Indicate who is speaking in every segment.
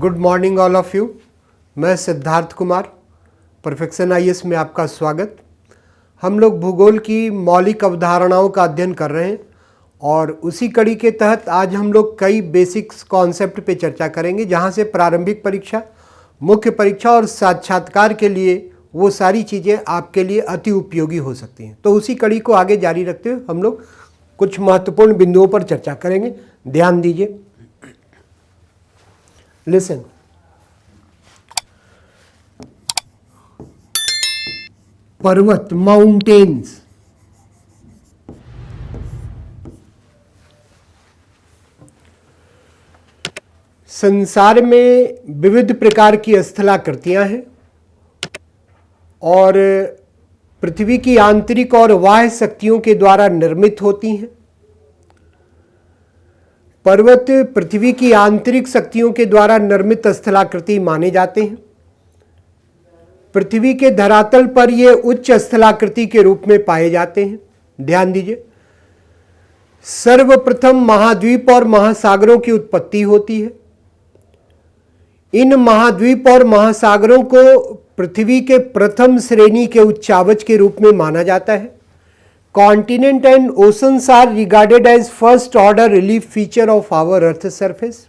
Speaker 1: Good morning all of you. मैं Siddharth Kumar, perfection IAS में आपका स्वागत। हम लोग भूगोल की मौलिक अवधारणाओं का अध्ययन कर रहे हैं और उसी कड़ी के तहत आज हम लोग कई बेसिक्स कॉन्सेप्ट पे चर्चा करेंगे, जहां से प्रारंभिक परीक्षा, मुख्य परीक्षा और साक्षात्कार के लिए वो सारी चीज़ें आपके लिए अति उपयोगी हो सकती हैं। तो उसी कड़ी को आगे जारी रखते हुए हम लोग कुछ महत्वपूर्ण बिंदुओं पर चर्चा करेंगे। ध्यान दीजिए, लिसन। पर्वत, माउंटेन्स, संसार में विविध प्रकार की स्थलाकृतियां हैं और पृथ्वी की आंतरिक और बाह्य शक्तियों के द्वारा निर्मित होती हैं। पर्वत पृथ्वी की आंतरिक शक्तियों के द्वारा निर्मित स्थलाकृति माने जाते हैं। पृथ्वी के धरातल पर ये उच्च स्थलाकृति के रूप में पाए जाते हैं। ध्यान दीजिए, सर्वप्रथम महाद्वीप और महासागरों की उत्पत्ति होती है। इन महाद्वीप और महासागरों को पृथ्वी के प्रथम श्रेणी के उच्चावच के रूप में माना जाता है। Continent and oceans are regarded as first order relief feature of our earth surface.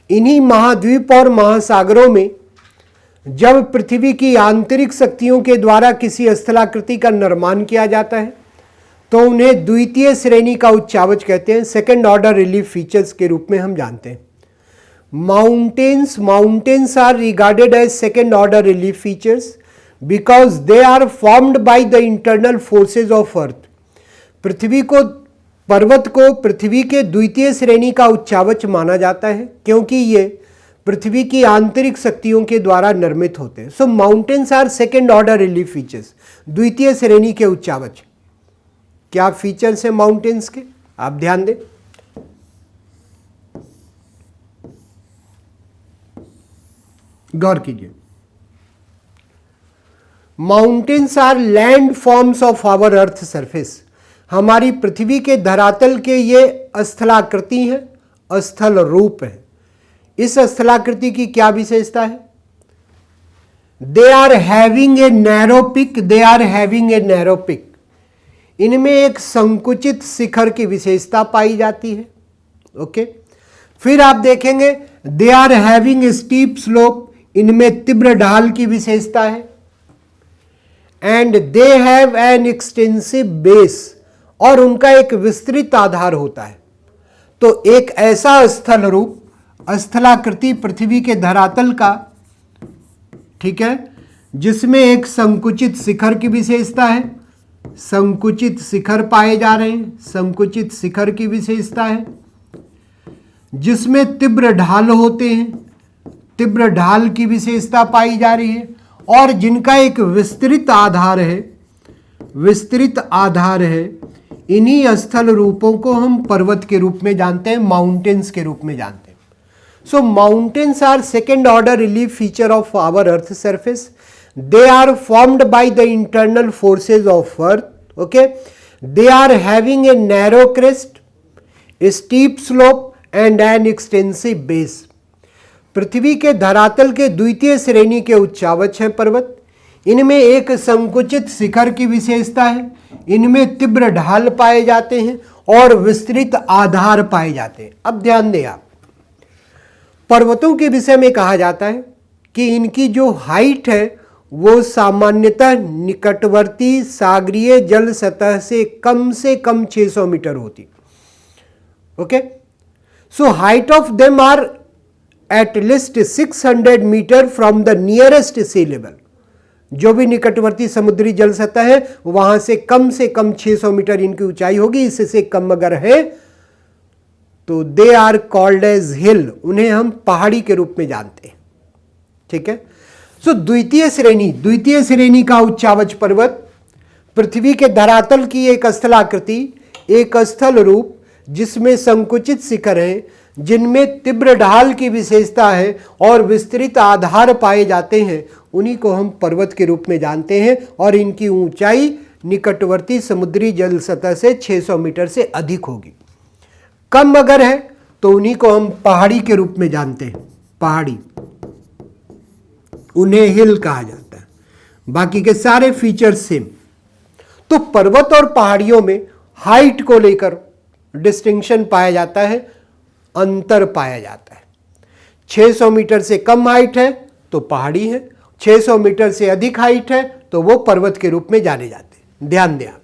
Speaker 1: इन्हीं महाद्वीप और महासागरों में जब पृथ्वी की आंतरिक शक्तियों के द्वारा किसी स्थलाकृति का निर्माण किया जाता है तो उन्हें द्वितीय श्रेणी का उच्चावच कहते हैं, सेकेंड ऑर्डर रिलीफ फीचर्स के रूप में हम जानते हैं। Mountains are regarded as second order relief features because they are formed by the internal forces of earth. पर्वत को पृथ्वी के द्वितीय श्रेणी का उच्चावच माना जाता है क्योंकि ये पृथ्वी की आंतरिक शक्तियों के द्वारा निर्मित होते हैं। So mountains are second order relief features, द्वितीय श्रेणी के उच्चावच। क्या फीचर्स हैं माउंटेन्स के, आप ध्यान दें। गौर कीजिए, mountains are land forms of our earth surface. हमारी पृथ्वी के धरातल के ये स्थलाकृति हैं, स्थल रूप है। इस स्थलाकृति की क्या विशेषता है? They are having a narrow peak, इनमें एक संकुचित शिखर की विशेषता पाई जाती है। ओके, फिर आप देखेंगे they are having a steep slope, इनमें तीव्र ढाल की विशेषता है। And they have an extensive base, और उनका एक विस्तृत आधार होता है। तो एक ऐसा स्थल रूप, स्थलाकृति पृथ्वी के धरातल का, ठीक है, जिसमें एक संकुचित शिखर की विशेषता है। संकुचित शिखर पाए जा रहे हैं, संकुचित शिखर की विशेषता है, जिसमें तीव्र ढाल होते हैं, तीव्र ढाल की विशेषता पाई जा रही है, और जिनका एक विस्तृत आधार है। इन्हीं स्थल रूपों को हम पर्वत के रूप में जानते हैं, माउंटेन्स के रूप में जानते हैं। So mountains are second order relief feature of our earth surface. They are formed by the internal forces of earth. Okay, they are having a narrow crest, a steep slope and an extensive base. पृथ्वी के धरातल के द्वितीय श्रेणी के उच्चावच हैं पर्वत। इनमें एक संकुचित शिखर की विशेषता है, इनमें तीव्र ढाल पाए जाते हैं और विस्तृत आधार पाए जाते हैं। अब ध्यान दें आप, पर्वतों के विषय में कहा जाता है कि इनकी जो हाइट है वो सामान्यतः निकटवर्ती सागरीय जल सतह से कम 600 मीटर होती। Okay, so height of them are at least 600 metre from the nearest sea level. जो भी निकटवर्ती समुद्री जल सतह है वहां से कम 600 मीटर इनकी ऊंचाई होगी। इससे कम अगर है तो दे आर कॉल्ड एज हिल, उन्हें हम पहाड़ी के रूप में जानते हैं। ठीक है, सो द्वितीय श्रेणी का उच्चावच पर्वत पृथ्वी के धरातल की एक स्थलाकृति, एक स्थल रूप जिसमें संकुचित शिखर है, जिनमें तीव्र ढाल की विशेषता है और विस्तृत आधार पाए जाते हैं, उन्हीं को हम पर्वत के रूप में जानते हैं। और इनकी ऊंचाई निकटवर्ती समुद्री जल सतह से 600 मीटर से अधिक होगी। कम अगर है तो उन्हीं को हम पहाड़ी के रूप में जानते हैं, पहाड़ी, उन्हें हिल कहा जाता है। बाकी के सारे फीचर्स सेम। तो पर्वत और पहाड़ियों में हाइट को लेकर डिस्टिंक्शन पाया जाता है, अंतर पाया जाता है। 600 मीटर से कम हाइट है तो पहाड़ी है, 600 मीटर से अधिक हाइट है तो वो पर्वत के रूप में जाने जाते हैं। ध्यान दें आप।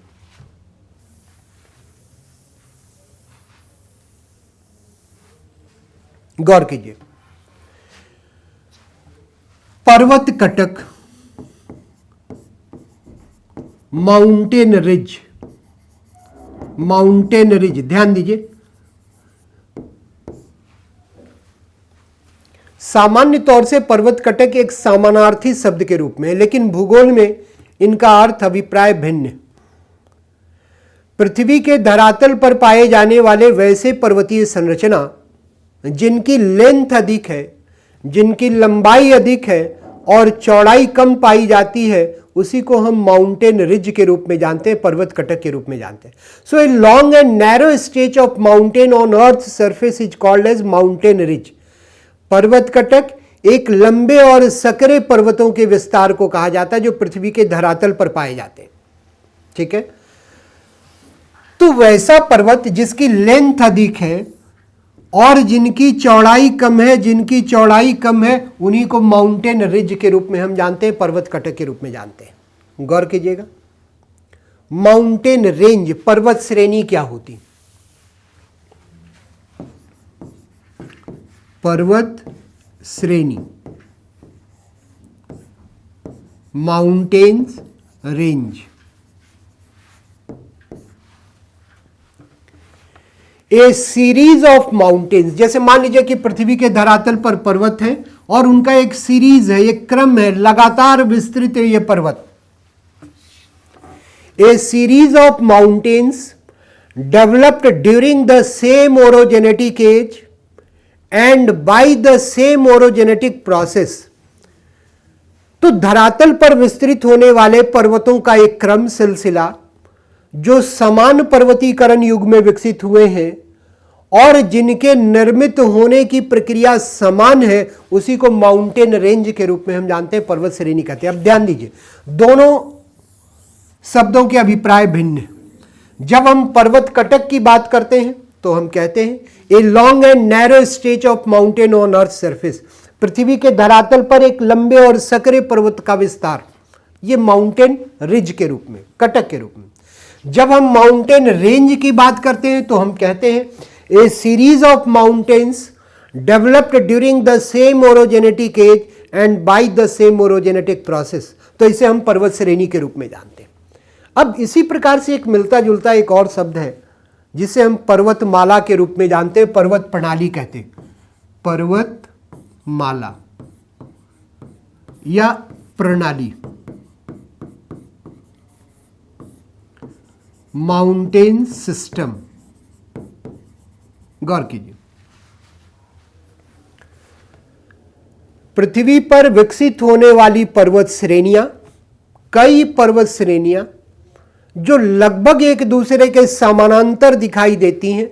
Speaker 1: गौर कीजिए, पर्वत Cuttack, mountain ridge, mountain ridge, ध्यान दीजिए। सामान्य तौर से पर्वत कटक एक समानार्थी शब्द के रूप में है, लेकिन भूगोल में इनका अर्थ अभिप्राय भिन्न है। पृथ्वी के धरातल पर पाए जाने वाले वैसे पर्वतीय संरचना जिनकी लेंथ अधिक है, जिनकी लंबाई अधिक है और चौड़ाई कम पाई जाती है, उसी को हम माउंटेन रिज के रूप में जानते हैं, पर्वत कटक के रूप में जानते हैं। So a long and narrow stretch of mountain on earth surface is called as mountain ridge. पर्वत कटक एक लंबे और सकरे पर्वतों के विस्तार को कहा जाता है जो पृथ्वी के धरातल पर पाए जाते हैं। ठीक है, तो वैसा पर्वत जिसकी लेंथ अधिक है और जिनकी चौड़ाई कम है, जिनकी चौड़ाई कम है, उन्हीं को माउंटेन रिज के रूप में हम जानते हैं, पर्वत कटक के रूप में जानते हैं। गौर कीजिएगा, माउंटेन रेंज, पर्वत श्रेणी क्या होती? पर्वत श्रेणी, mountains range. A series of mountains, जैसे मान लीजिए कि पृथ्वी के धरातल पर पर्वत है और उनका एक सीरीज है, एक क्रम है, लगातार विस्तृत है ये पर्वत। A series of mountains developed during the same orogenetic age and by the same orogenetic process. तो धरातल पर विस्तृत होने वाले पर्वतों का एक क्रम, सिलसिला, जो समान पर्वतीकरण युग में विकसित हुए हैं और जिनके निर्मित होने की प्रक्रिया समान है, उसी को माउंटेन रेंज के रूप में हम जानते हैं, पर्वत श्रेणी कहते हैं। अब ध्यान दीजिए, दोनों शब्दों के अभिप्राय भिन्न हैं। जब हम पर्वत कटक की बात करते हैं तो हम कहते हैं a long and narrow stretch of mountain on earth surface, पृथ्वी के धरातल पर एक लंबे और सकरे पर्वत का विस्तार, ये माउंटेन रिज के रूप में, कटक के रूप में। जब हम माउंटेन रेंज की बात करते हैं तो हम कहते हैं a series of mountains developed during the same orogenetic age and by the same orogenetic process. तो इसे हम पर्वत श्रेणी के रूप में जानते हैं। अब इसी प्रकार से एक मिलता जुलता एक और शब्द है जिसे हम पर्वतमाला के रूप में जानते हैं, पर्वत प्रणाली कहते हैं। पर्वतमाला या प्रणाली, माउंटेन सिस्टम। गौर कीजिए, पृथ्वी पर विकसित होने वाली पर्वत श्रेणियां, कई पर्वत श्रेणियां जो लगभग एक दूसरे के समानांतर दिखाई देती हैं,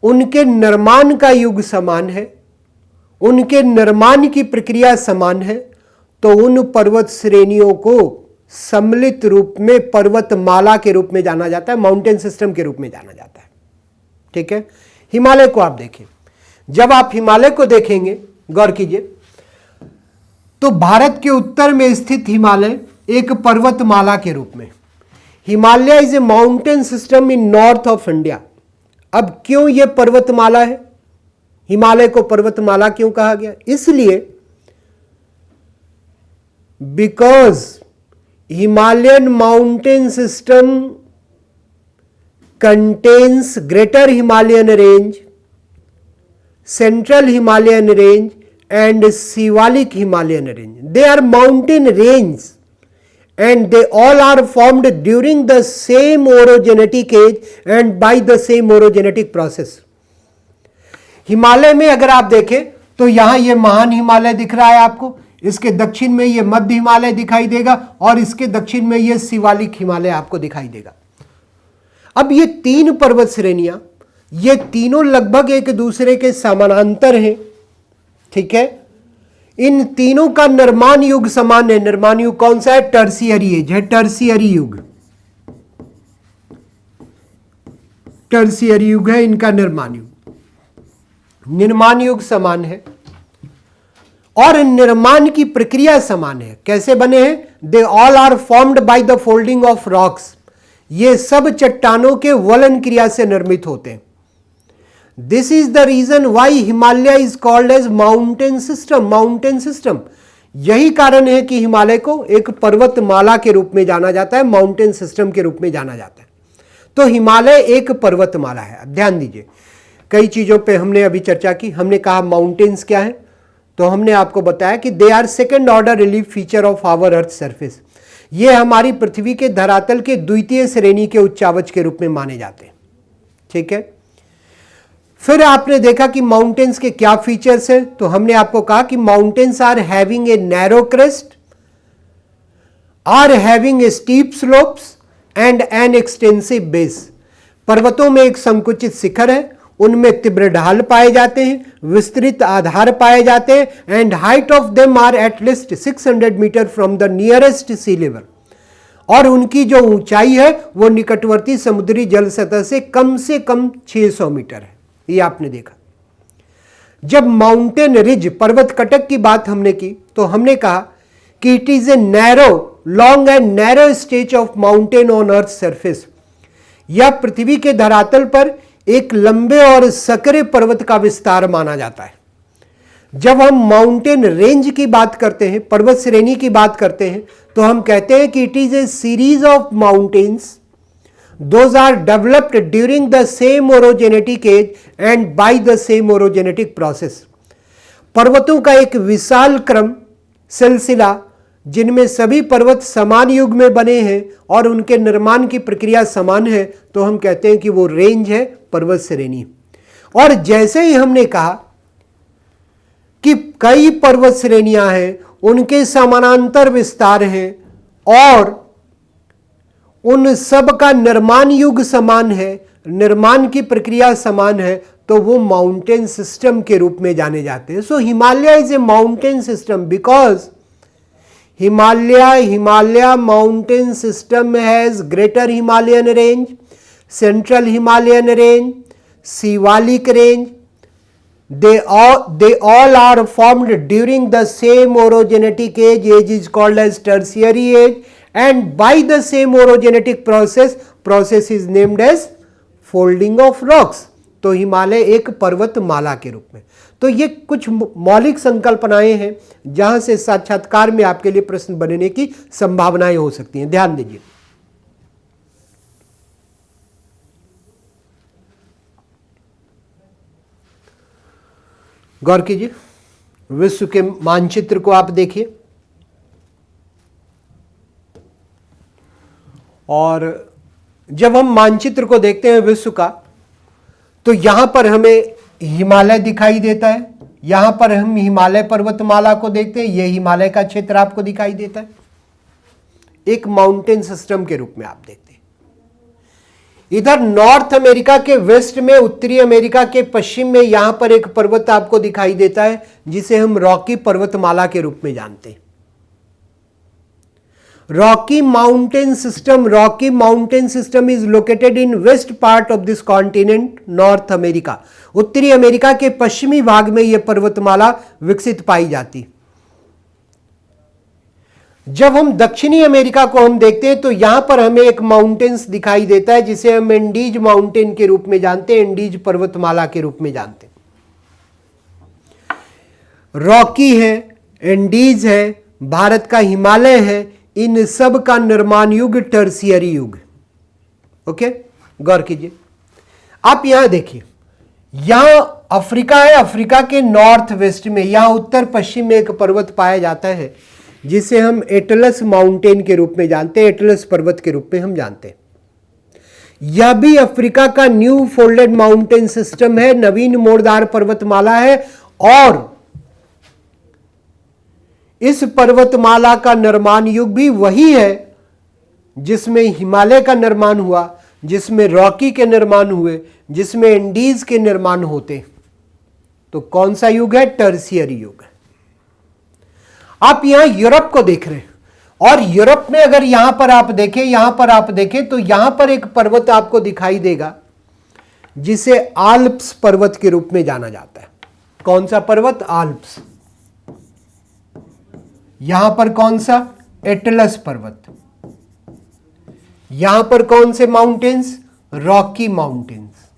Speaker 1: उनके निर्माण का युग समान है, उनके निर्माण की प्रक्रिया समान है, तो उन पर्वत श्रेणियों को सम्मिलित रूप में पर्वतमाला के रूप में जाना जाता है, माउंटेन सिस्टम के रूप में जाना जाता है। ठीक है, हिमालय को आप देखें, जब आप हिमालय को देखेंगे, गौर कीजिए, तो भारत के उत्तर में स्थित हिमालय एक पर्वतमाला के रूप में, Himalaya is a mountain system in north of India. अब क्यों यह पर्वतमाला है, हिमालय को पर्वतमाला क्यों कहा गया? इसलिए because Himalayan mountain system contains Greater Himalayan range, Central Himalayan range and Shivalik Himalayan range. They are mountain ranges and they all are formed during the same orogenetic age and by the same orogenetic process. Himalaya में अगर आप देखें तो यहां ये महान हिमालय दिख रहा है आपको, इसके दक्षिण में ये मध्य हिमालय दिखाई देगा और इसके दक्षिण में ये शिवालिक हिमालय आपको दिखाई देगा। अब ये तीन पर्वत श्रेणियां, ये तीनों लगभग एक दूसरे के समानांतर हैं ठीक है। इन तीनों का निर्माण युग समान है। निर्माण युग कौन सा है? टर्शियरी एज है, टर्शियरी युग, टर्शियरी युग है इनका निर्माण युग। निर्माण युग समान है और निर्माण की प्रक्रिया समान है। कैसे बने हैं? They all are formed by the folding of rocks. ये सब चट्टानों के वलन क्रिया से निर्मित होते हैं। This is the reason why Himalaya is called as mountain system. Mountain system, यही कारण है कि हिमालय को एक पर्वतमाला के रूप में जाना जाता है, माउंटेन सिस्टम के रूप में जाना जाता है। तो हिमालय एक पर्वतमाला है। अब ध्यान दीजिए, कई चीजों पे हमने अभी चर्चा की। हमने कहा माउंटेन्स क्या है, तो हमने आपको बताया कि they are second order relief feature of our earth surface. ये हमारी पृथ्वी के धरातल के द्वितीय श्रेणी के उच्चावच के रूप में माने जाते हैं। ठीक है। फिर आपने देखा कि माउंटेन्स के क्या फीचर्स हैं, तो हमने आपको कहा कि mountains are having a narrow crest, are having a steep slopes and an extensive base. पर्वतों में एक संकुचित शिखर है, उनमें तीव्र ढाल पाए जाते हैं, विस्तृत आधार पाए जाते हैं, and height of them are at least 600 metre from the nearest sea level. और उनकी जो ऊंचाई है वो निकटवर्ती समुद्री जल सतह से कम 600 मीटर है। ये आपने देखा। जब माउंटेन रिज, पर्वत कटक की बात हमने की, तो हमने कहा कि it is a narrow, long and narrow stage of mountain on earth surface. यह पृथ्वी के धरातल पर एक लंबे और सकरे पर्वत का विस्तार माना जाता है। जब हम माउंटेन रेंज की बात करते हैं, पर्वत श्रेणी की बात करते हैं, तो हम कहते हैं कि it is a series of mountains, those are developed during the same orogenetic age and by the same orogenetic process. पर्वतों का एक विशाल क्रम, सिलसिला, जिनमें सभी पर्वत समान युग में बने हैं और उनके निर्माण की प्रक्रिया समान है, तो हम कहते हैं कि वो रेंज है, पर्वत श्रेणी। और जैसे ही हमने कहा कि कई पर्वत श्रेणियां हैं, उनके समानांतर विस्तार हैं और उन सब का निर्माण युग समान है, निर्माण की प्रक्रिया समान है, तो वो माउंटेन सिस्टम के रूप में जाने जाते हैं। So Himalaya is a mountain system because Himalaya mountain system has greater Himalayan range, central Himalayan range, Shivalik range. They all are formed during the same orogenetic age. Age is called as tertiary age, and by the same orogenetic process is named as folding of rocks. तो हिमालय एक पर्वतमाला के रूप में। तो ये कुछ मौलिक संकल्पनाएं हैं जहां से साक्षात्कार में आपके लिए प्रश्न बनने की संभावनाएं हो सकती हैं। ध्यान दीजिए। गौर कीजिए, विश्व के मानचित्र को आप देखिए और जब हम मानचित्र को देखते हैं विश्व का, तो यहां पर हमें हिमालय दिखाई देता है, यहां पर हम हिमालय पर्वतमाला को देखते हैं, यह हिमालय का क्षेत्र आपको दिखाई देता है, एक माउंटेन सिस्टम के रूप में आप देखते हैं। इधर नॉर्थ अमेरिका के वेस्ट में, उत्तरी अमेरिका के पश्चिम में यहां पर एक पर्वत आपको दिखाई देता है जिसे हम रॉकी पर्वतमाला के रूप में जानते हैं। Rocky mountain system is located in west part of this continent, North America. उत्तरी अमेरिका के पश्चिमी भाग में यह पर्वतमाला विकसित पाई जाती। जब हम दक्षिणी अमेरिका को हम देखते हैं तो यहां पर हमें एक माउंटेन्स दिखाई देता है जिसे हम एंडीज माउंटेन के रूप में जानते हैं, एंडीज पर्वतमाला के रूप में जानते हैं। रॉकी है, एंडीज है, भारत का हिमालय है, इन सब का निर्माण युग टर्शियरी युग। ओके, गौर कीजिए। आप यहां देखिए, यहां अफ्रीका है, अफ्रीका के नॉर्थ वेस्ट में, यहां उत्तर पश्चिम में एक पर्वत पाया जाता है जिसे हम एटलस माउंटेन के रूप में जानते हैं, एटलस पर्वत के रूप में हम जानते हैं। यह भी अफ्रीका का न्यू फोल्डेड माउंटेन सिस्टम है, नवीन मोड़दार पर्वतमाला है और इस पर्वतमाला का निर्माण युग भी वही है जिसमें हिमालय का निर्माण हुआ, जिसमें रॉकी के निर्माण हुए, जिसमें एंडीज के निर्माण होते। तो कौन सा युग है? टर्शियरी युग है। आप यहां यूरोप को देख रहे हैं, और यूरोप में अगर यहां पर आप देखें, यहां पर आप देखें तो यहां पर एक पर्वत आपको दिखाई देगा जिसे आल्प्स पर्वत के रूप में जाना जाता है। कौन सा पर्वत? आल्प्स। यहां पर कौन सा? एटलस पर्वत। यहां पर कौन से माउंटेन्स? Rocky mountains.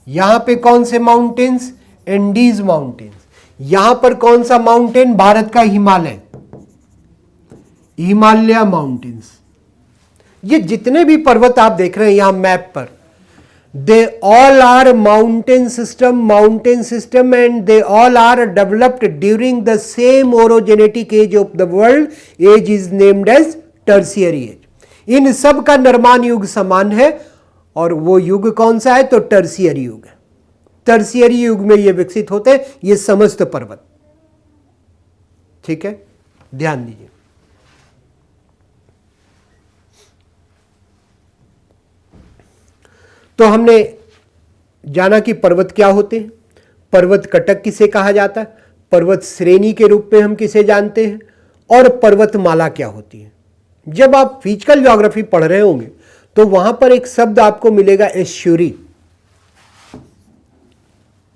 Speaker 1: यहां पे कौन से माउंटेन्स? Andes mountains. यहां पर कौन सा माउंटेन? भारत का हिमालय, हिमालय माउंटेन्स। ये जितने भी पर्वत आप देख रहे हैं यहां मैप पर, they all are mountain system and they all are developed during the same orogenetic age of the world. Age is named as tertiary age. इन सब का निर्माण युग समान है, और वो युग कौन सा है? तो टर्शियरी युग है। टर्शियरी युग में ये विकसित होते हैं ये समस्त पर्वत। ठीक है, ध्यान दीजिए। तो हमने जाना कि पर्वत क्या होते हैं, पर्वत कटक किसे कहा जाता है, पर्वत श्रेणी के रूप में हम किसे जानते हैं, और पर्वतमाला क्या होती है। जब आप फिजिकल ज्योग्राफी पढ़ रहे होंगे तो वहां पर एक शब्द आपको मिलेगा एश्यूरी।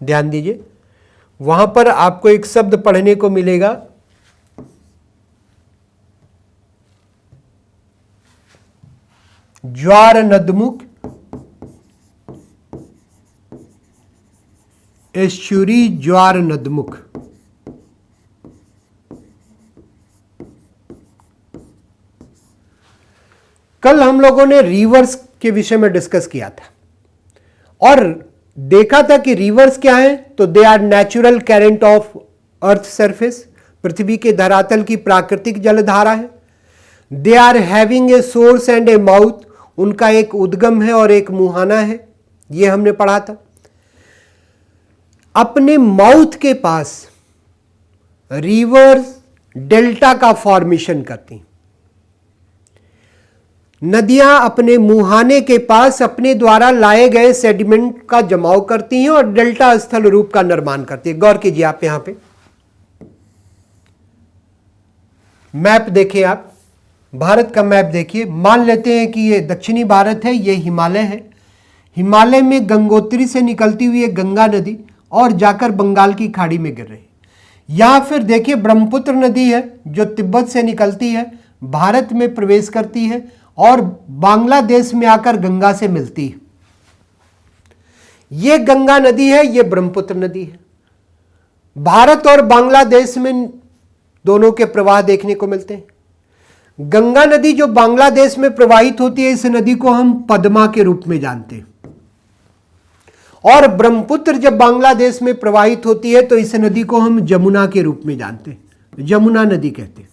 Speaker 1: ध्यान दीजिए, वहां पर आपको एक शब्द पढ़ने को मिलेगा ज्वार नदमुख, एश्यूरी ज्वार नदमुख। कल हम लोगों ने रिवर्स के विषय में डिस्कस किया था और देखा था कि रिवर्स क्या है, तो they are natural current of earth surface, पृथ्वी के धरातल की प्राकृतिक जलधारा है। They are having a source and a mouth, उनका एक उद्गम है और एक मुहाना है, ये हमने पढ़ा था। अपने माउथ के पास रिवर्स डेल्टा का फॉर्मेशन करती हैं। नदियां अपने मुहाने के पास अपने द्वारा लाए गए सेडिमेंट का जमाव करती हैं और डेल्टा स्थल रूप का निर्माण करती है। गौर कीजिए आप यहां पे मैप देखिए, आप भारत का मैप देखिए। मान लेते हैं कि ये दक्षिणी भारत है, ये हिमालय है। हिमालय में गंगोत्री से निकलती हुई एक गंगा नदी और जाकर बंगाल की खाड़ी में गिर रही। यहां फिर देखिए ब्रह्मपुत्र नदी है जो तिब्बत से निकलती है, भारत में प्रवेश करती है और बांग्लादेश में आकर गंगा से मिलती है। यह गंगा नदी है, यह ब्रह्मपुत्र नदी है। भारत और बांग्लादेश में दोनों के प्रवाह देखने को मिलते हैं। गंगा नदी जो बांग्लादेश में प्रवाहित होती है, इस नदी को हम पद्मा के रूप में जानते हैं, और ब्रह्मपुत्र जब बांग्लादेश में प्रवाहित होती है तो इस नदी को हम जमुना के रूप में जानते हैं, जमुना नदी कहते हैं।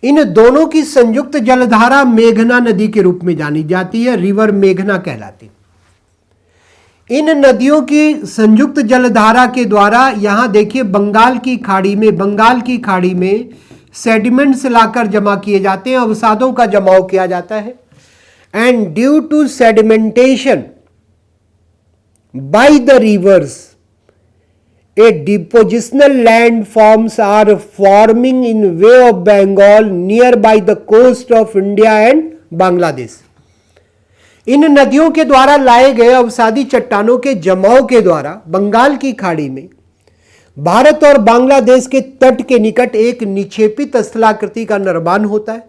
Speaker 1: इन दोनों की संयुक्त जलधारा मेघना नदी के रूप में जानी जाती है, रिवर मेघना कहलाती है। इन नदियों की संयुक्त जलधारा के द्वारा यहां देखिए बंगाल की खाड़ी में सेडिमेंट्स लाकर जमा किए जाते हैं, अवसादों का जमाव किया जाता है। And due to sedimentation by the rivers, a depositional landforms are forming in Bay of Bengal nearby the coast of India and Bangladesh. इन नदियों के द्वारा लाए गए अवसादी चट्टानों के जमाव के द्वारा बंगाल की खाड़ी में भारत और बांग्लादेश के तट के निकट एक निक्षेपित स्थलाकृति का निर्माण होता है,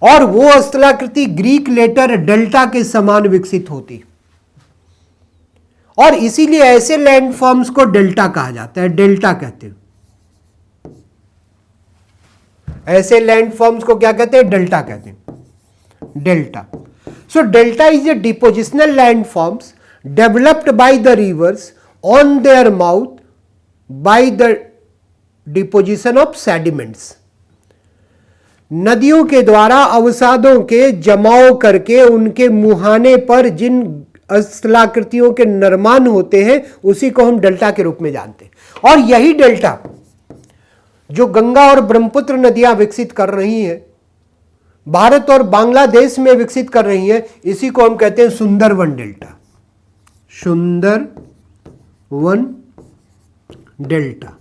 Speaker 1: और वो स्थलाकृति ग्रीक लेटर डेल्टा के समान विकसित होती है, और इसीलिए ऐसे लैंडफॉर्म्स को डेल्टा कहा जाता है। डेल्टा कहते हैं ऐसे लैंडफॉर्म्स को, क्या कहते हैं? डेल्टा कहते हैं, delta. So delta is a depositional landforms developed by the reverse on their mouth by the deposition of sediments. नदियों के द्वारा अवसादों के जमाव करके उनके मुहाने पर जिन स्थलाकृतियों के निर्माण होते हैं उसी को हम डेल्टा के रूप में जानते हैं। और यही डेल्टा जो गंगा और ब्रह्मपुत्र नदियां विकसित कर रही हैं, भारत और बांग्लादेश में विकसित कर रही हैं, इसी को हम कहते हैं सुंदरवन डेल्टा। सुंदरवन डेल्टा।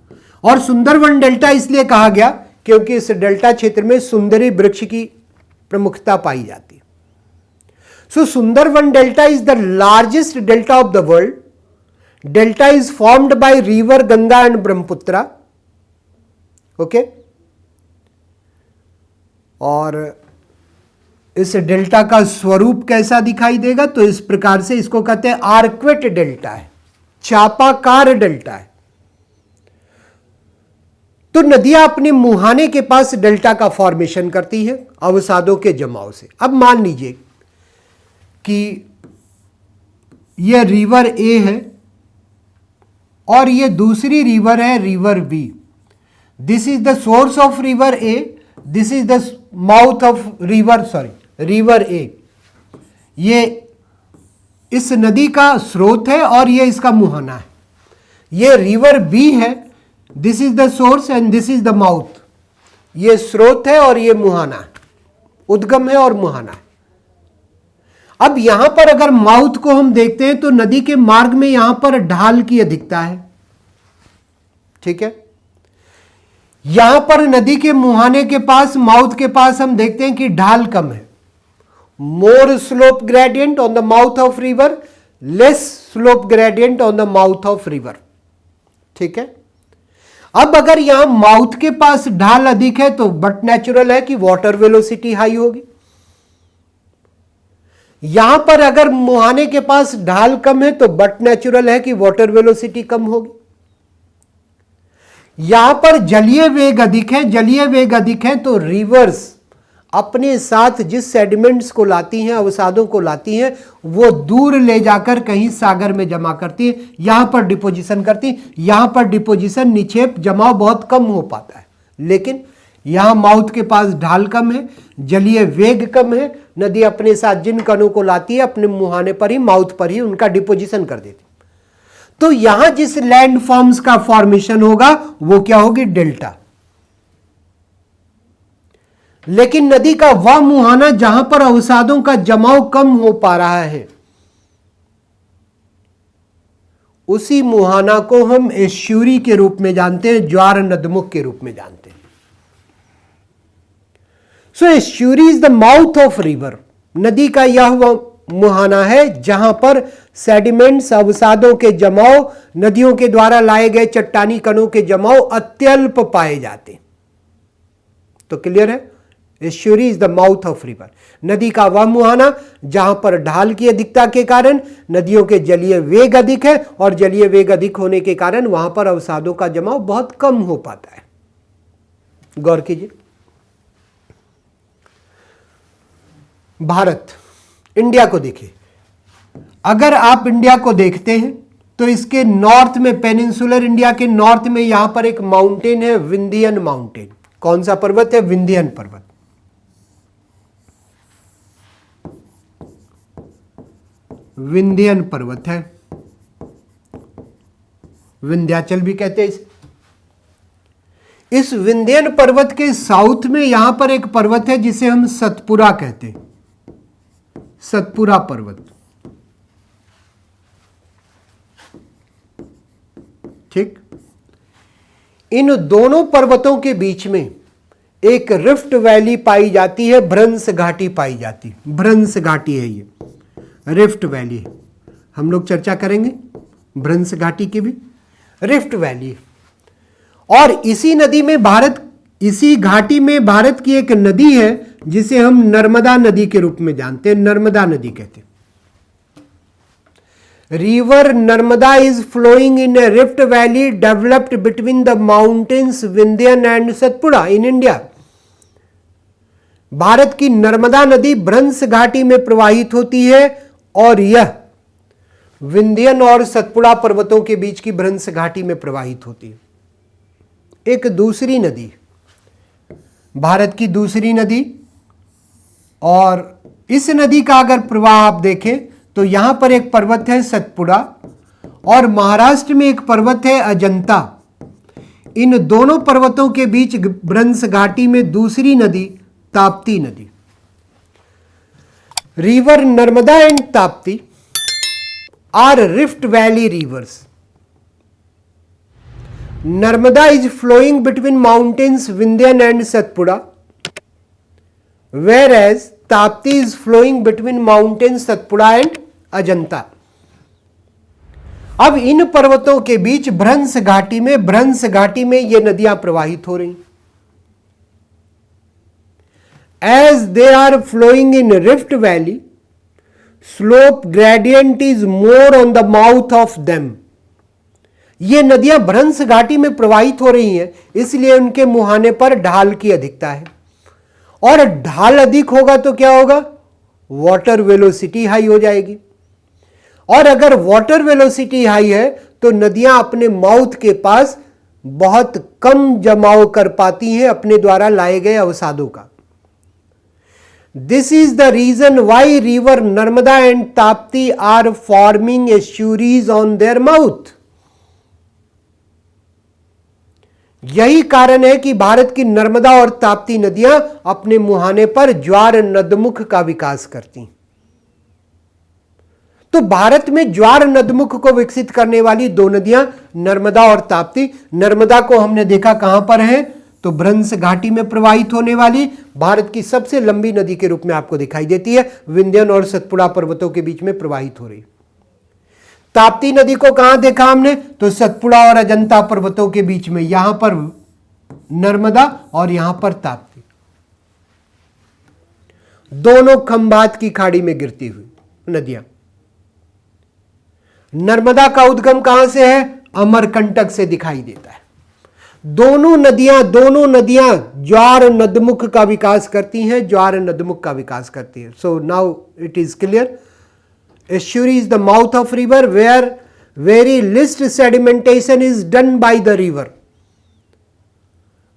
Speaker 1: और सुंदरवन डेल्टा इसलिए कहा गया क्योंकि इस डेल्टा क्षेत्र में सुंदरी वृक्ष की प्रमुखता पाई जाती है। So Sundarban delta is the largest delta of the world. Delta is formed by river Ganga and Brahmaputra. Okay, और इस डेल्टा का स्वरूप कैसा दिखाई देगा? तो इस प्रकार से इसको कहते हैं आर्क्वेट डेल्टा है, चापाकार डेल्टा है। तो नदियां अपने मुहाने के पास डेल्टा का फॉर्मेशन करती है अवसादों के जमाव से। अब मान लीजिए कि यह रिवर ए है और यह दूसरी रिवर है river B. This is the source of river A, this is the mouth of river A. ये इस नदी का स्रोत है और ये इसका मुहाना है। ये रिवर बी है, this is the source and this is the mouth. ये स्रोत है और ये मुहाना है, उद्गम है और मुहाना है। अब यहां पर अगर माउथ को हम देखते हैं तो नदी के मार्ग में यहां पर ढाल की अधिकता है, ठीक है। यहां पर नदी के मुहाने के पास, माउथ के पास हम देखते हैं कि ढाल कम है। More slope gradient on the mouth of river, less slope gradient on the mouth of river, ठीक है। अब अगर यहां माउथ के पास ढाल अधिक है तो बट नेचुरल है कि वाटर वेलोसिटी हाई होगी। यहां पर अगर मुहाने के पास ढाल कम है तो बट नेचुरल है कि वाटर वेलोसिटी कम होगी। यहां पर जलीय वेग अधिक है, जलीय वेग अधिक है तो रिवर्स अपने साथ जिस सेडिमेंट्स को लाती हैं, अवसादों को लाती हैं, वो दूर ले जाकर कहीं सागर में जमा करती है, यहां पर डिपोजिशन करती। यहां पर डिपोजिशन, निक्षेप, जमाव बहुत कम हो पाता है। लेकिन यहां माउथ के पास ढाल कम है, जलीय वेग कम है, नदी अपने साथ जिन कणों को लाती है अपने मुहाने पर ही, माउथ पर ही उनका डिपोजिशन कर देती। तो यहां जिस लैंड फॉर्म्स का फॉर्मेशन होगा वो क्या होगी? डेल्टा। लेकिन नदी का वह मुहाना जहां पर अवसादों का जमाव कम हो पा रहा है, उसी मुहाना को हम एस्च्यूरी के रूप में जानते हैं, ज्वार नदमुख के रूप में जानते हैं। So estuary is the mouth of river. नदी का यह वह मुहाना है जहां पर सेडिमेंट्स, अवसादों के जमाव, नदियों के द्वारा लाए गए चट्टानी कणों के जमाव अत्यल्प पाए जाते। तो क्लियर है? Estuary is the mouth of river. नदी का वह मुहाना जहां पर ढाल की अधिकता के कारण नदियों के जलीय वेग अधिक है और जलीय वेग अधिक होने के कारण वहां पर अवसादों का जमाव बहुत कम हो पाता है। गौर कीजिए, भारत, इंडिया को देखिए। अगर आप इंडिया को देखते हैं तो इसके नॉर्थ में, पेनिनसुलर इंडिया के नॉर्थ में यहां पर एक माउंटेन है, विंध्यन माउंटेन। कौन सा पर्वत है? विंध्यन पर्वत। विंध्यन पर्वत है, विंध्याचल भी कहते हैं इसे। इस विंध्यन पर्वत के साउथ में यहां पर एक पर्वत है जिसे हम सतपुरा कहते हैं, सतपुरा पर्वत, ठीक। इन दोनों पर्वतों के बीच में एक रिफ्ट वैली पाई जाती है, भ्रंश घाटी पाई जाती है। भ्रंश घाटी है ये, रिफ्ट वैली। हम लोग चर्चा करेंगे भ्रंश घाटी की भी। रिफ्ट वैली, और इसी नदी में भारत, इसी घाटी में भारत की एक नदी है जिसे हम नर्मदा नदी के रूप में जानते हैं, नर्मदा नदी कहते हैं। River Narmada is flowing in a rift valley developed between the mountains Vindhyan and Satpura in India. भारत की नर्मदा नदी भ्रंश घाटी में प्रवाहित होती है और यह विंध्यन और सतपुड़ा पर्वतों के बीच की भ्रंश घाटी में प्रवाहित होती है। एक दूसरी नदी, भारत की दूसरी नदी, और इस नदी का अगर प्रवाह आप देखें तो यहां पर एक पर्वत है सतपुड़ा और महाराष्ट्र में एक पर्वत है अजंता। इन दोनों पर्वतों के बीच भ्रंश घाटी में दूसरी नदी ताप्ती नदी। River Narmada and Tapti are rift valley rivers. Narmada is flowing between mountains Vindhyan and Satpura, whereas Tapti is flowing between mountains Satpura and Ajanta. अब इन पर्वतों के बीच भ्रंश घाटी में ये नदियां प्रवाहित हो रही। As they are flowing in rift valley, slope gradient is more on the mouth of them. ये नदियां भ्रंश घाटी में प्रवाहित हो रही हैं, इसलिए उनके मुहाने पर ढाल की अधिकता है, और ढाल अधिक होगा तो क्या होगा, वाटर वेलोसिटी हाई हो जाएगी, और अगर वाटर वेलोसिटी हाई है तो नदियां अपने माउथ के पास बहुत कम जमाव कर पाती हैं अपने द्वारा लाए गए अवसादों का। This is the reason why river Narmada and Tapti are forming estuaries on their mouth. यही कारण है कि भारत की नर्मदा और ताप्ती नदियां अपने मुहाने पर ज्वार नदमुख का विकास करती। तो भारत में ज्वार नदमुख को विकसित करने वाली दो नदियां नर्मदा और ताप्ती। नर्मदा को हमने देखा कहां पर है, तो भ्रंश घाटी में प्रवाहित होने वाली भारत की सबसे लंबी नदी के रूप में आपको दिखाई देती है, विंध्यन और सतपुड़ा पर्वतों के बीच में प्रवाहित हो रही। ताप्ती नदी को कहां देखा हमने, तो सतपुड़ा और अजंता पर्वतों के बीच में, यहां पर नर्मदा और यहां पर ताप्ती, दोनों खंभात की खाड़ी में गिरती हुई नदियां। नर्मदा का उद्गम कहां से है, अमरकंटक से दिखाई देता है। दोनों नदियां ज्वार नदमुख का विकास करती हैं, ज्वार नदमुख का विकास करती है। So now it is clear, estuary is the mouth of river where very least sedimentation is done by the river.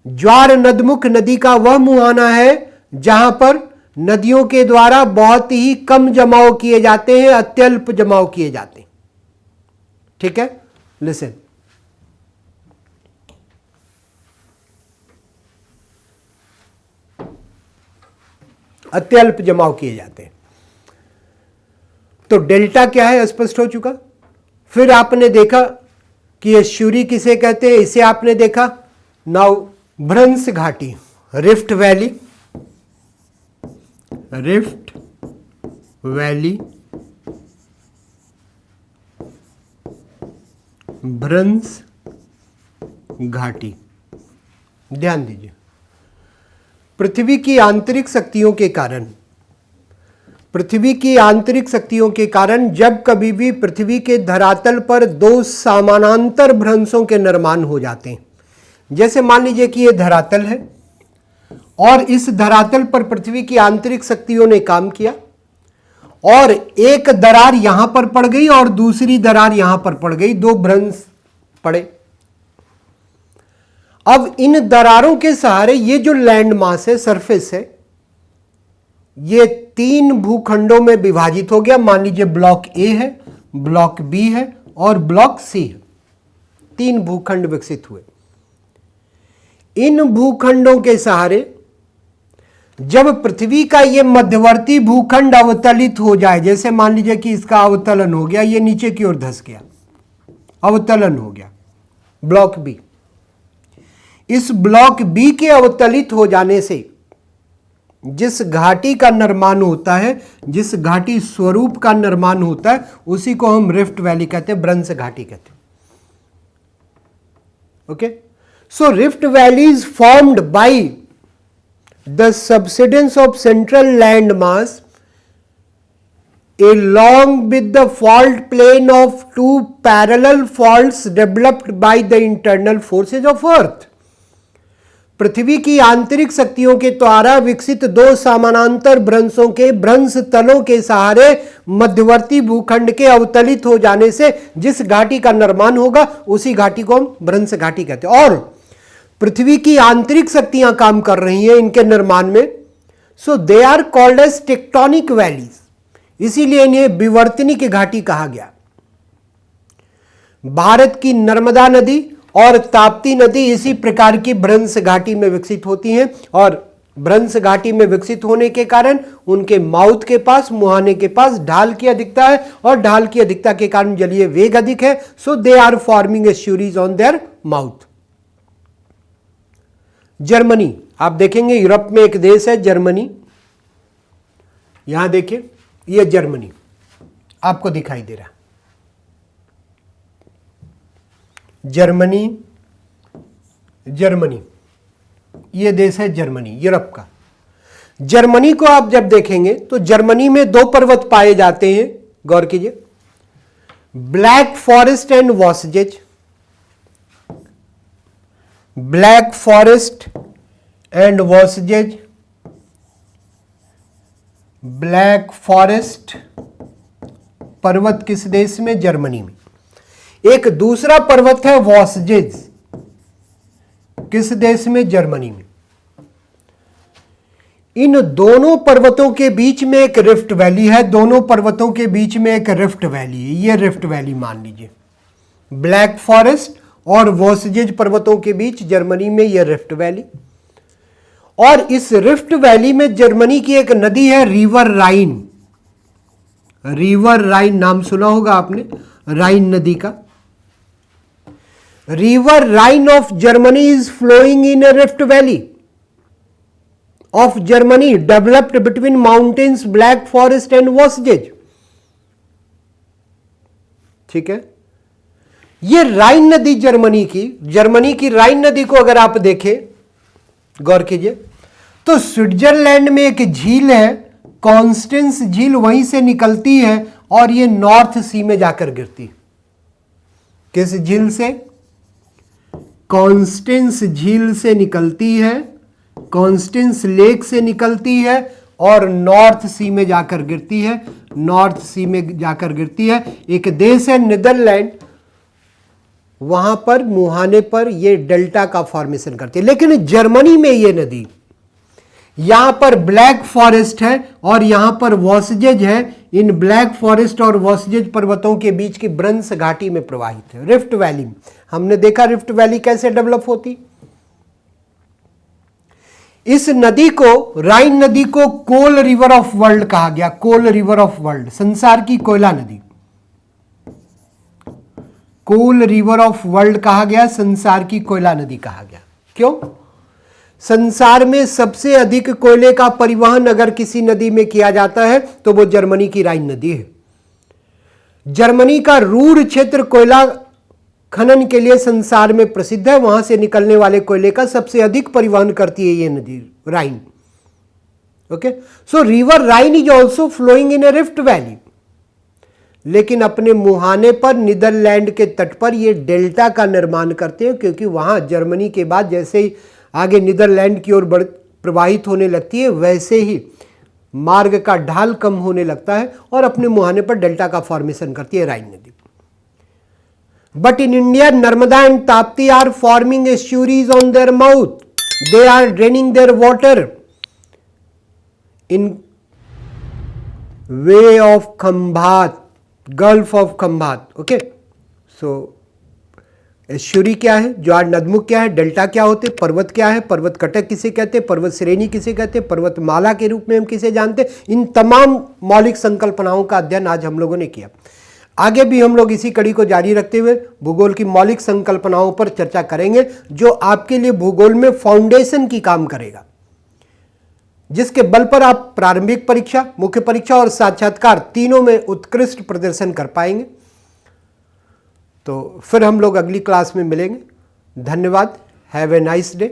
Speaker 1: ज्वार नदमुख नदी का वह मुहाना है जहां पर नदियों के द्वारा बहुत ही कम जमाव किए जाते हैं, अत्यल्प जमाव किए जाते हैं। ठीक है, लिसन, अत्यल्प जमाव किए जाते हैं। तो डेल्टा क्या है, स्पष्ट हो चुका। फिर आपने देखा कि एस्चुरी किसे कहते हैं, इसे आपने देखा। नाउ भ्रंश घाटी, रिफ्ट वैली, भ्रंश घाटी। ध्यान दीजिए, पृथ्वी की आंतरिक शक्तियों के कारण जब कभी भी पृथ्वी के धरातल पर दो समानांतर भ्रंशों के निर्माण हो जाते हैं, जैसे मान लीजिए कि यह धरातल है और इस धरातल पर पृथ्वी की आंतरिक शक्तियों ने काम किया और एक दरार यहां पर पड़ गई और दूसरी दरार यहां पर पड़ गई, दो भ्रंश पड़े। अब इन दरारों के सहारे ये जो लैंड मास है, सरफेस है, ये तीन भूखंडों में विभाजित हो गया। मान लीजिए ब्लॉक ए है, ब्लॉक बी है और ब्लॉक सी है। तीन भूखंड विकसित हुए। इन भूखंडों के सहारे जब पृथ्वी का ये मध्यवर्ती भूखंड अवतलित हो जाए, जैसे मान लीजिए कि इसका अवतलन हो गया, ये नीचे की ओर धंस गया, अवतलन हो गया, ब्लॉक बी। इस ब्लॉक बी के अवतलित हो जाने से जिस घाटी का निर्माण होता है, जिस घाटी स्वरूप का निर्माण होता है, उसी को हम रिफ्ट वैली कहते हैं, भ्रंश घाटी कहते हैं। Okay, so rift valley is formed by the subsidence of central land mass along with the fault plane of two parallel faults developed by the internal forces of earth. पृथ्वी की आंतरिक शक्तियों के द्वारा विकसित दो समानांतर भ्रंशों के भ्रंश तलों के सहारे मध्यवर्ती भूखंड के अवतलित हो जाने से जिस घाटी का निर्माण होगा उसी घाटी को हम भ्रंश घाटी कहते हैं। और पृथ्वी की आंतरिक शक्तियां काम कर रही हैं इनके निर्माण में, so they are called as tectonic valleys, इसीलिए इन्हें विवर्तनिक की घाटी कहा गया। भारत की नर्मदा नदी और ताप्ती नदी इसी प्रकार की भ्रंश घाटी में विकसित होती हैं और भ्रंश घाटी में विकसित होने के कारण उनके माउथ के पास, मुहाने के पास ढाल की अधिकता है और ढाल की अधिकता के कारण जलीय वेग अधिक है। So they are forming estuaries on their mouth. Germany, आप देखेंगे यूरोप में एक देश है जर्मनी, यहां देखिए ये जर्मनी आपको दिखाई दे रहा, जर्मनी, जर्मनी, ये देश है जर्मनी, यूरोप का। जर्मनी को आप जब देखेंगे तो जर्मनी में दो पर्वत पाए जाते हैं, गौर कीजिए, Black Forest and Vosges, Black Forest and Vosges, Black Forest पर्वत किस देश में? जर्मनी में। एक दूसरा पर्वत है वॉसजेज, किस देश में? जर्मनी में। इन दोनों पर्वतों के बीच में एक रिफ्ट वैली है, दोनों पर्वतों के बीच में एक रिफ्ट वैली है, ये रिफ्ट वैली मान लीजिए। ब्लैक फॉरेस्ट और वॉसजेज पर्वतों के बीच जर्मनी में यह रिफ्ट वैली, और इस रिफ्ट वैली में जर्मनी की एक नदी है रिवर राइन, रिवर राइन नाम सुना होगा आपने, राइन नदी का। River Rhine of Germany is flowing in a rift valley of Germany developed between mountains Black Forest and Vosges. ठीक है, ये राइन नदी जर्मनी की राइन नदी को अगर आप देखें, गौर कीजिए, तो स्विट्जरलैंड में एक झील है, कॉन्स्टेंस झील, वहीं से निकलती है और ये नॉर्थ सी में जाकर गिरती। किस झील से? कॉन्स्टेंस झील से निकलती है, कॉन्स्टेंस लेक से निकलती है और नॉर्थ सी में जाकर गिरती है, नॉर्थ सी में जाकर गिरती है। एक देश है नीदरलैंड, वहां पर मुहाने पर ये डेल्टा का फॉर्मेशन करती है। लेकिन जर्मनी में ये नदी, यहां पर ब्लैक फॉरेस्ट है और यहां पर वॉसजेज है, इन ब्लैक फॉरेस्ट और वॉसजेज पर्वतों के बीच की ब्रंस घाटी में प्रवाहित है, रिफ्ट वैली। हमने देखा रिफ्ट वैली कैसे डेवलप होती। इस नदी को, राइन नदी को कोल रिवर ऑफ वर्ल्ड कहा गया, कोल रिवर ऑफ वर्ल्ड, संसार की कोयला नदी, कोल रिवर ऑफ वर्ल्ड कहा गया, संसार की कोयला नदी कहा गया। क्यों? संसार में सबसे अधिक कोयले का परिवहन अगर किसी नदी में किया जाता है तो वो जर्मनी की राइन नदी है। जर्मनी का रूर क्षेत्र कोयला खनन के लिए संसार में प्रसिद्ध है, वहां से निकलने वाले कोयले का सबसे अधिक परिवहन करती है ये नदी Rhine. Okay, so river Rhine is also flowing in a rift valley, लेकिन अपने मुहाने पर नीदरलैंड के तट पर ये डेल्टा का निर्माण करते हैं, क्योंकि वहां जर्मनी के बाद जैसे ही आगे नीदरलैंड की ओर प्रवाहित होने लगती है, वैसे ही मार्ग का ढाल कम होने लगता है और अपने मुहाने पर डेल्टा का फॉर्मेशन करती है राइन नदी। But in India Narmada and Tapti are forming estuaries on their mouth, they are draining their water in bay of Khambhat, gulf of Khambhat. Okay, so estuary क्या है, ज्वार नदमुख क्या है, डेल्टा क्या होते, पर्वत क्या है, पर्वत कटक किसे कहते, पर्वत श्रेणी किसे कहते, पर्वत माला के रूप में हम किसे जानते, इन तमाम मौलिक संकल्पनाओं का अध्ययन आज हम लोगों ने किया। आगे भी हम लोग इसी कड़ी को जारी रखते हुए भूगोल की मौलिक संकल्पनाओं पर चर्चा करेंगे, जो आपके लिए भूगोल में फाउंडेशन की काम करेगा, जिसके बल पर आप प्रारंभिक परीक्षा, मुख्य परीक्षा और साक्षात्कार तीनों में उत्कृष्ट प्रदर्शन कर पाएंगे। तो फिर हम लोग अगली क्लास में मिलेंगे। धन्यवाद। Have a nice day.